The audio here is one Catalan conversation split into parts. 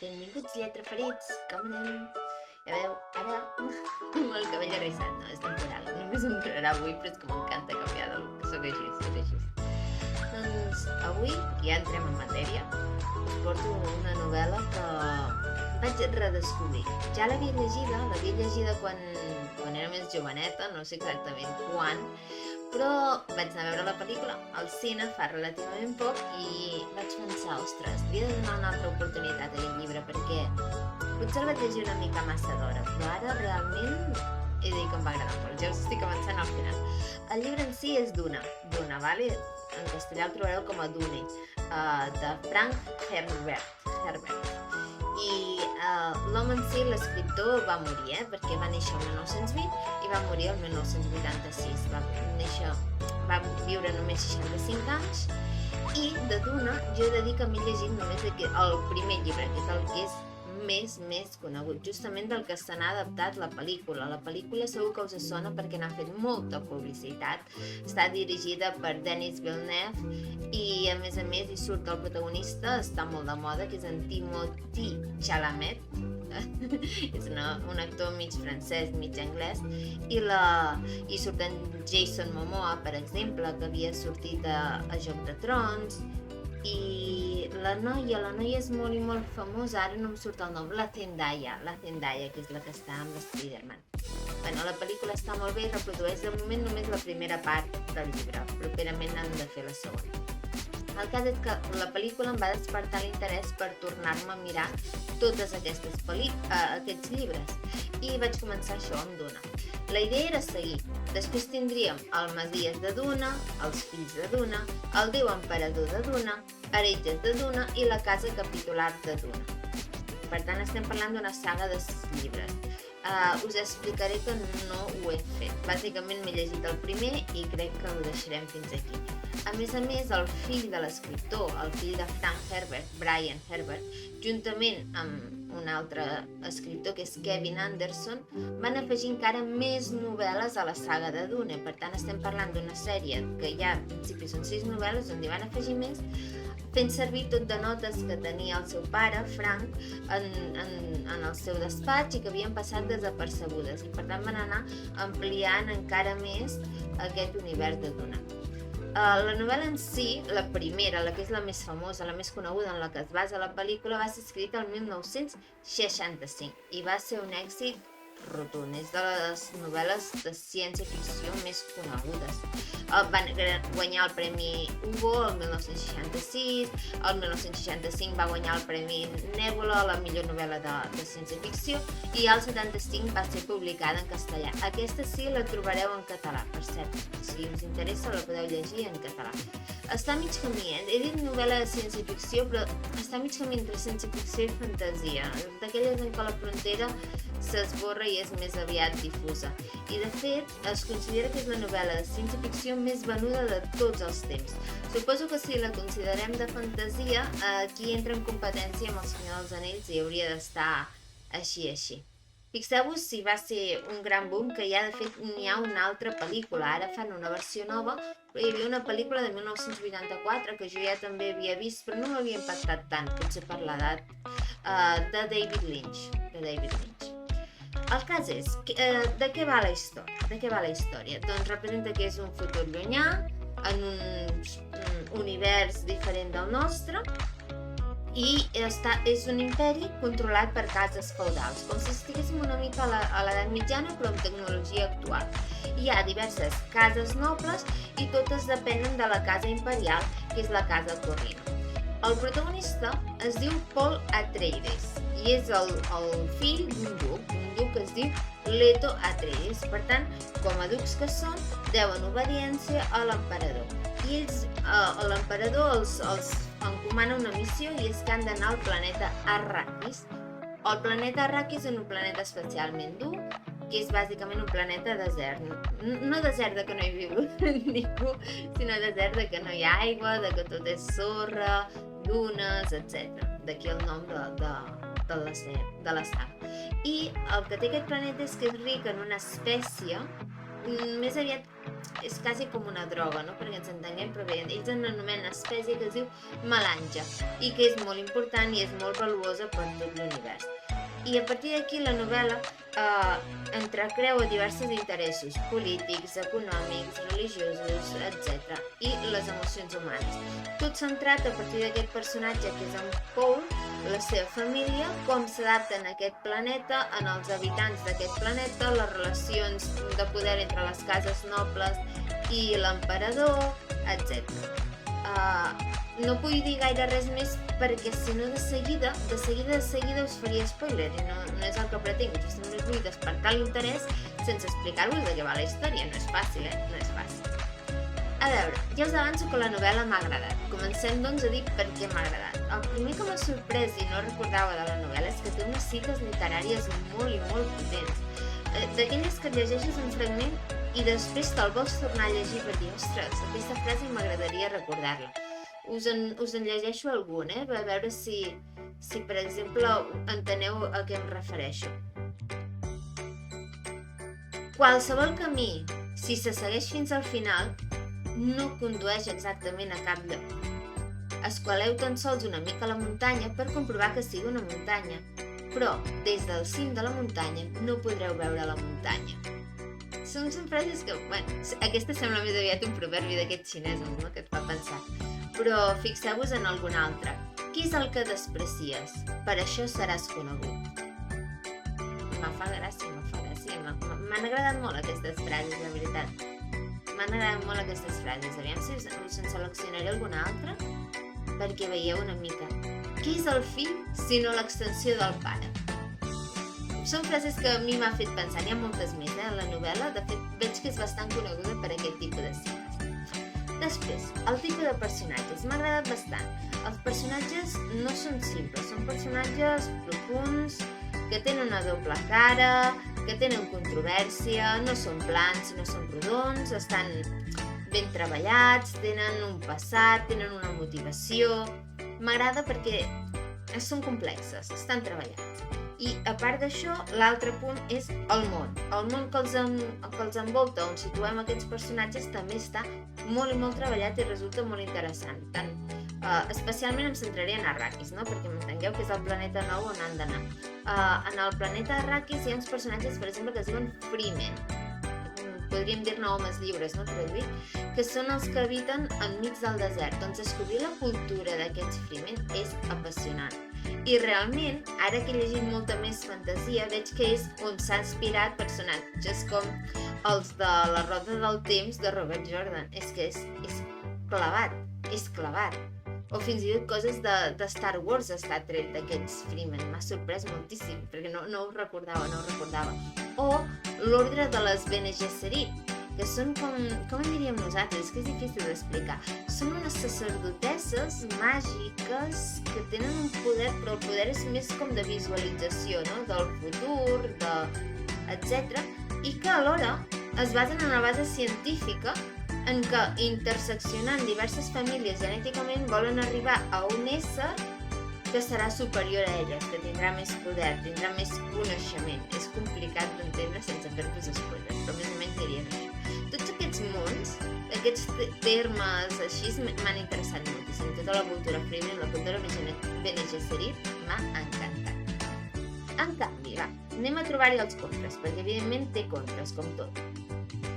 Benvinguts lletraferits, com anem? Ja veieu, ara amb el cabell arrissat, no, és temporal. Només em durarà avui, però és que m'encanta canviar de look. Soc així. Doncs avui, ja entrem en matèria, us porto una novel·la que vaig redescobrir. Ja l'havia llegida quan era més joveneta, no sé exactament quan, però vaig anar a veure la pel·lícula al cine fa relativament poc i vaig pensar, ostres, li he de donar una altra oportunitat a aquest llibre perquè potser el vaig llegir una mica massa d'hora, però ara realment he de dir que em va agradar molt, ja us estic avançant al final. El llibre en si és Duna, vale? En castellà el trobareu com a Dune, de Frank Herbert. I l'home en si, l'escriptor, va morir, perquè va néixer el 1920 i va morir el 1986. Va viure només 65 anys i de Duna jo he de dir que m'he llegit només el primer llibre, que és el que és més conegut, justament del que se n'ha adaptat la pel·lícula. La pel·lícula segur que us sona perquè n'ha fet molta publicitat. Està dirigida per Denis Villeneuve i a més hi surt el protagonista, està molt de moda, que és en Timothée Chalamet. És un actor mig francès, mig anglès, i surt en Jason Momoa, per exemple, que havia sortit a Joc de Trons, i la noia és molt i molt famosa, ara no em surt el nom, la Zendaya, que és la que està amb l'Spiderman. Bueno, la pel·lícula està molt bé i reprodueix de moment només la primera part del llibre, properament han de fer la segona. El cas és que la pel·lícula em va despertar l'interès per tornar-me a mirar tots aquests llibres i vaig començar això amb Duna. La idea era seguir. Després tindríem el Messies de Duna, els fills de Duna, el déu emperador de Duna, heretges de Duna i la casa capitular de Duna. Per tant, estem parlant d'una saga de 6 llibres. Us explicaré que no ho he fet. Bàsicament m'he llegit el primer i crec que ho deixarem fins aquí. A més, el fill de l'escriptor, el fill de Frank Herbert, Brian Herbert, juntament amb un altre escriptor que és Kevin Anderson, van afegir encara més novel·les a la saga de Dune. Per tant, estem parlant d'una sèrie que ja en principi són 6 novel·les on hi van afegir més, fent servir tot de notes que tenia el seu pare, Frank, en el seu despatx i que havien passat desapercebudes. I per tant van anar ampliant encara més aquest univers de Duna. La novel·la en si, la primera, la que és la més famosa, la més coneguda, en la que es basa la pel·lícula, va ser escrita el 1965 i va ser un èxit rotund. És de les novel·les de ciència-ficció més conegudes. Van guanyar el Premi Hugo el 1966, el 1965 va guanyar el Premi Nèbula, la millor novel·la de ciència-ficció, i el 75 va ser publicada en castellà. Aquesta sí la trobareu en català, per cert. Si us interessa la podeu llegir en català. Està a mig camí, he dit novel·la de ciència-ficció, però està a mig camí entre ciència-ficció i fantasia, d'aquelles en què la frontera s'esborra i és més aviat difusa. I de fet, es considera que és la novel·la de ciència-ficció més venuda de tots els temps. Suposo que si la considerem de fantasia, aquí entra en competència amb el Senyor dels Anells i hauria d'estar així. Fixeu-vos si va ser un gran boom que ja de fet n'hi ha una altra pel·lícula. Ara fan una versió nova, però hi havia una pel·lícula de 1984 que jo ja també havia vist, però no m'havia impactat tant, potser per l'edat, de David Lynch. El cas és, de què va la història? Doncs representa que és un futur llunyà, en un univers diferent del nostre, i és un imperi controlat per cases feudals, com si estiguéssim una mica a l'edat mitjana però amb tecnologia actual. Hi ha diverses cases nobles i totes depenen de la casa imperial, que és la casa Corrino. El protagonista es diu Paul Atreides i és el fill d'un duc que es diu Leto Atreides. Per tant, com a ducs que són, deuen obediència a l'emperador. I l'emperador els encomana una missió i és que han d'anar al planeta Arrakis. El planeta Arrakis és un planeta especialment dur, que és bàsicament un planeta desert. No desert de que no hi viu ningú, sinó desert de que no hi ha aigua, de que tot és sorra, dunes, etc. D'aquí el nom de la saga. I el que té aquest planeta és que és ric en una espècie més aviat és quasi com una droga, no? Perquè ens entenguem, però bé, ells en anomenen una espècie que es diu melange i que és molt important i és molt valuosa per tot l'univers. I a partir d'aquí la novel·la entrecreua diversos interessos polítics, econòmics, religiosos, etc. i les emocions humanes. Tot centrat a partir d'aquest personatge que és en Paul, la seva família, com s'adapten a aquest planeta, en els habitants d'aquest planeta, les relacions de poder entre les cases nobles i l'emperador, etc. No vull dir gaire res més perquè si no de seguida us faria spoiler i no és el que pretenc. Jo només vull despertar l'interès sense explicar-vos de què va la història. No és fàcil, no és fàcil. A veure, ja us avanço que la novel·la m'ha agradat. Comencem doncs a dir per què m'ha agradat. El primer que m'ha sorprès i no recordava de la novel·la és que té unes cites literàries molt i molt potents. D'aquelles que et llegeixes un fragment i després te'l vols tornar a llegir per dir, ostres, aquesta frase m'agradaria recordar-la. Us en llegeixo algun, a veure si per exemple enteneu a què em refereixo. Qualsevol camí, si se segueix fins al final, no condueix exactament a cap lloc. Escaleu tan sols una mica la muntanya per comprovar que sigui una muntanya, però des del cim de la muntanya no podreu veure la muntanya. Són frases que, aquesta sembla més aviat un proverbi d'aquests xinesos, no?, que et fa pensar. Però fixeu-vos en algun altre. Qui és el que desprecies? Per això seràs conegut. Me fa gràcia. M'han agradat molt aquestes frases, la veritat. M'han agradat molt aquestes frases. Aviam si us en seleccionaré alguna altra, perquè veieu una mica. Qui és el fill, sinó l'extensió del pare? Són frases que a mi m'ha fet pensar. N'hi ha moltes més, a la novel·la. De fet, veig que és bastant coneguda per aquest tipus de cites. Després, el tipus de personatges. M'ha agradat bastant. Els personatges no són simples, són personatges profunds, que tenen una doble cara, que tenen controvèrsia, no són plans, no són rodons, estan ben treballats, tenen un passat, tenen una motivació. M'agrada perquè són complexes, estan treballats. I a part d'això, l'altre punt és el món. El món que els envolta, on situem aquests personatges, també està molt i molt treballat i resulta molt interessant. Especialment em centraré en Arrakis, no? Perquè m'entengueu que és el planeta nou on han d'anar. En el planeta Arrakis hi ha uns personatges, per exemple, que es diuen Freemen. Podríem dir-ne homes lliures, no, traduït, que són els que habiten enmig del desert. Doncs descobrir la cultura d'aquests Freemen és apassionant. I realment, ara que he llegit molta més fantasia, veig que és on s'ha inspirat personatges com els de La roda del temps de Robert Jordan. És que és clavat. O fins i tot coses de Star Wars està tret d'aquests Freemen. M'ha sorprès moltíssim, perquè no ho recordava. O l'ordre de les Bene Gesserit, que són com en diríem nosaltres, que és difícil d'explicar. Són unes sacerdotesses màgiques que tenen un poder, però el poder és més com de visualització, no?, del futur, etc. I que alhora es basen en una base científica en què interseccionant diverses famílies genèticament volen arribar a un ésser que serà superior a elles, que tindrà més poder, tindrà més coneixement. És complicat d'entendre sense fer-vos spoilers, però més o menys diria això. Tots aquests mons, aquests termes així, m'han interessat moltíssim. Tota la cultura Freemen, la cultura Bene Gesserit, m'ha encantat. En canvi, anem a trobar-hi els contres, perquè evidentment té contres, com tot.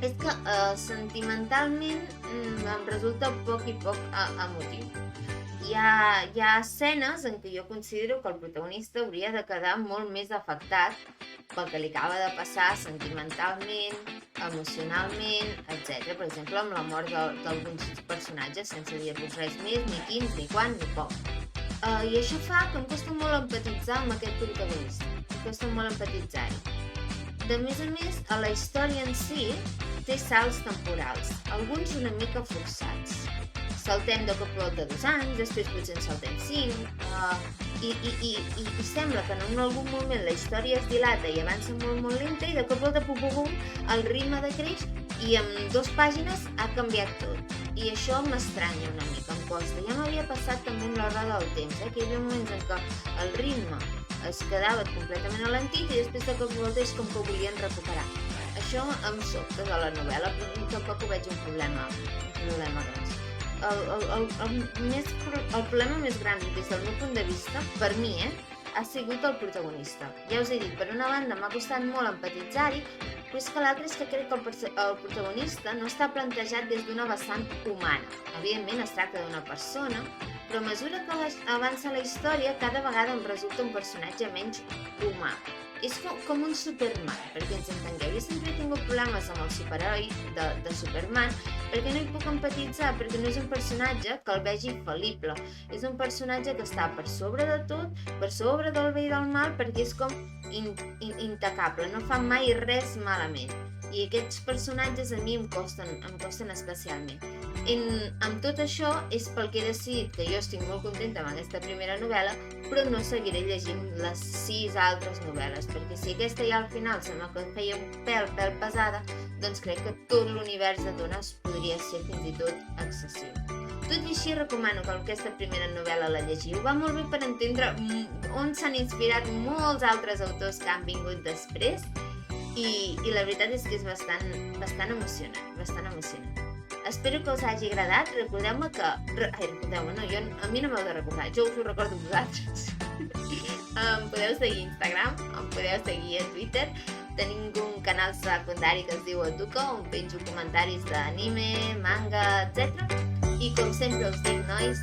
És que sentimentalment em resulta poc emotiu. Hi ha escenes en què jo considero que el protagonista hauria de quedar molt més afectat pel que li acaba de passar sentimentalment, emocionalment, etc. Per exemple, amb la mort d'alguns personatges, sense dir-vos res més, ni quins, ni quan, ni com. I això fa que em costa molt empatitzar amb aquest protagonista. Em costa molt empatitzar-hi. De més a més, a la història en si té salts temporals, alguns una mica forçats. Saltem de cop i volta 2 anys, després potser en saltem 5, i sembla que en algun moment la història es dilata i avança molt lenta i de cop i volta, pum, el ritme decreix i en 2 pàgines ha canviat tot. I això m'estranya una mica, em costa. Ja m'havia passat també amb la roda del temps, que hi havia moments en què el ritme es quedava completament alentit i després de cop i volta és com que ho volien recuperar. Això això em sobta de la novel·la, però tampoc ho veig un problema gran. El problema més gran des del meu punt de vista, per mi, ha sigut el protagonista. Ja us he dit, per una banda m'ha costat molt empatitzar-hi, però és que l'altre és que crec que el protagonista no està plantejat des d'una vessant humana. Evidentment es tracta d'una persona, però a mesura que avança la història, cada vegada em resulta un personatge menys humà. És com un Superman, perquè ens entengueu. Jo sempre he tingut problemes amb el superheroi de Superman, perquè no hi puc empatitzar, perquè no és un personatge que el vegi fal·lible. És un personatge que està per sobre de tot, per sobre del bé i del mal, perquè és com intacable, no fa mai res malament. I aquests personatges a mi em costen especialment. Amb tot això és pel que he decidit que jo estic molt contenta amb aquesta primera novel·la, però no seguiré llegint les 6 altres novel·les, perquè si aquesta ja al final sembla que feia un pèl pesada, doncs crec que tot l'univers de dones podria ser fins i tot excessiu. Tot i així recomano que aquesta primera novel·la la llegiu. Va molt bé per entendre on s'han inspirat molts altres autors que han vingut després i la veritat és que és bastant emocionant. Espero que us hagi agradat. Recordeu-me que... Recordeu-me, no, a mi no m'heu de recordar, jo us ho recordo a vosaltres. Em podeu seguir a Instagram, em podeu seguir a Twitter. Tenim un canal secundari que es diu Educa, on penjo comentaris d'anime, manga, etc. I com sempre us dic, nois,